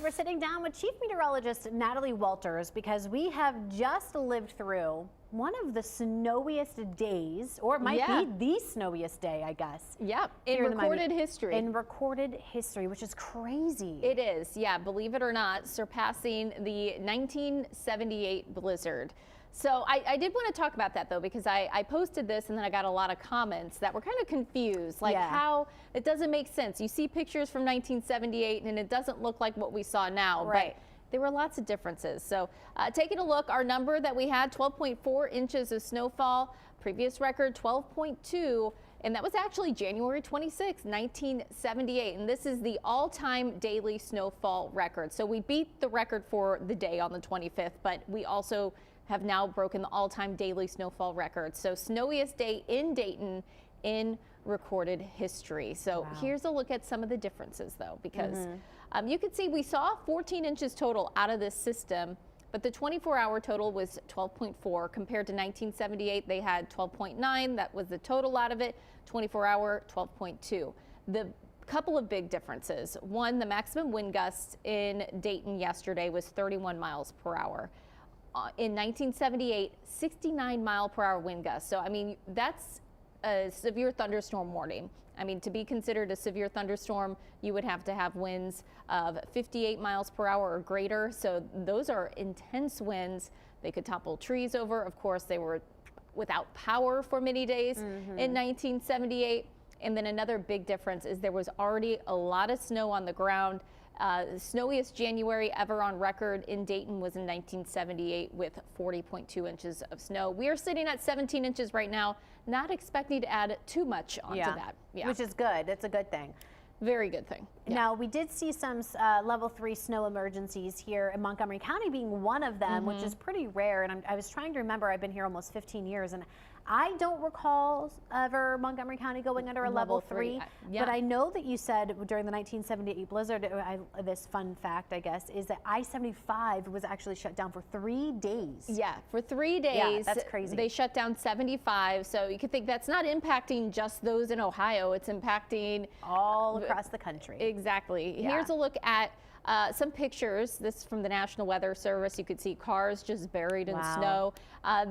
right, we're sitting down with Chief Meteorologist Natalie Walters because we have just lived through one of the snowiest days, or it might be the snowiest day, I guess. Yep, in recorded history. In recorded history, which is crazy. It is, yeah, believe it or not, surpassing the 1978 blizzard. So I did want to talk about that, though, because I posted this and then I got a lot of comments that were kind of confused, like how it doesn't make sense. You see pictures from 1978 and it doesn't look like what we saw now. Right. But there were lots of differences. So taking a look, our number that we had, 12.4 inches of snowfall, previous record 12.2. And that was actually January 26, 1978. And this is the all-time daily snowfall record. So we beat the record for the day on the 25th, but we also have now broken the all-time daily snowfall record. So snowiest day in Dayton in recorded history. So here's a look at some of the differences, though, because you can see we saw 14 inches total out of this system, but the 24-hour total was 12.4 compared to 1978. They had 12.9. That was the total out of it. 24-hour 12.2. The couple of big differences. One, the maximum wind gust in Dayton yesterday was 31 miles per hour. In 1978, 69 mile per hour wind gusts. So, I mean, that's a severe thunderstorm warning. I mean, to be considered a severe thunderstorm, you would have to have winds of 58 miles per hour or greater. So those are intense winds. They could topple trees over. Of course, they were without power for many days in 1978. And then another big difference is there was already a lot of snow on the ground. The snowiest January ever on record in Dayton was in 1978 with 40.2 inches of snow. We are sitting at 17 inches right now, not expecting to add too much onto that. Yeah. Which is good. It's a good thing. Very good thing. Yeah. Now, we did see some level 3 snow emergencies here in Montgomery County being one of them, which is pretty rare. And I was trying to remember, I've been here almost 15 years, and I don't recall ever Montgomery County going under a level 3. But I know that you said during the 1978 blizzard, this fun fact, I guess, is that I-75 was actually shut down for 3 days. Yeah, for 3 days. Yeah, that's crazy. They shut down 75. So you could think that's not impacting just those in Ohio. It's impacting all across the country. Exactly. Here's a look at some pictures. This is from the National Weather Service. You could see cars just buried in snow.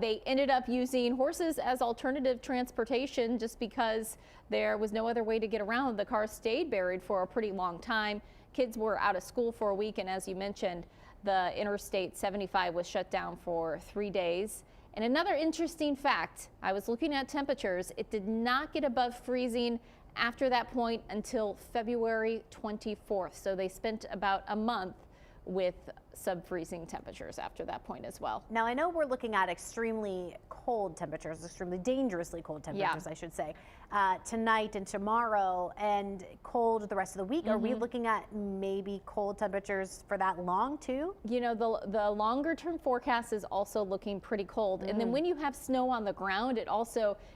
They ended up using horses as alternative transportation just because there was no other way to get around. The cars stayed buried for a pretty long time. Kids were out of school for a week, and as you mentioned, the Interstate 75 was shut down for 3 days. And another interesting fact, I was looking at temperatures. It did not get above freezing after that point until February 24th. So they spent about a month with sub-freezing temperatures after that point as well. Now, I know we're looking at extremely cold temperatures, extremely dangerously cold temperatures, I should say, tonight and tomorrow, and cold the rest of the week. Are we looking at maybe cold temperatures for that long too? You know, the longer term forecast is also looking pretty cold. And then when you have snow on the ground,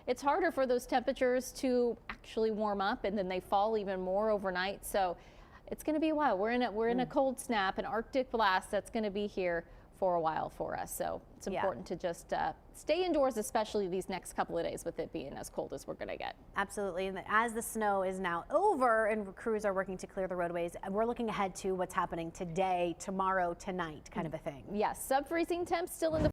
it's harder for those temperatures to actually warm up, and then they fall even more overnight. So it's going to be a while. We're in a cold snap, an Arctic blast that's going to be here for a while for us. So it's important to just stay indoors, especially these next couple of days with it being as cold as we're going to get. Absolutely. And as the snow is now over and crews are working to clear the roadways, we're looking ahead to what's happening today, tomorrow, tonight kind of a thing. Yes, sub-freezing temps still in the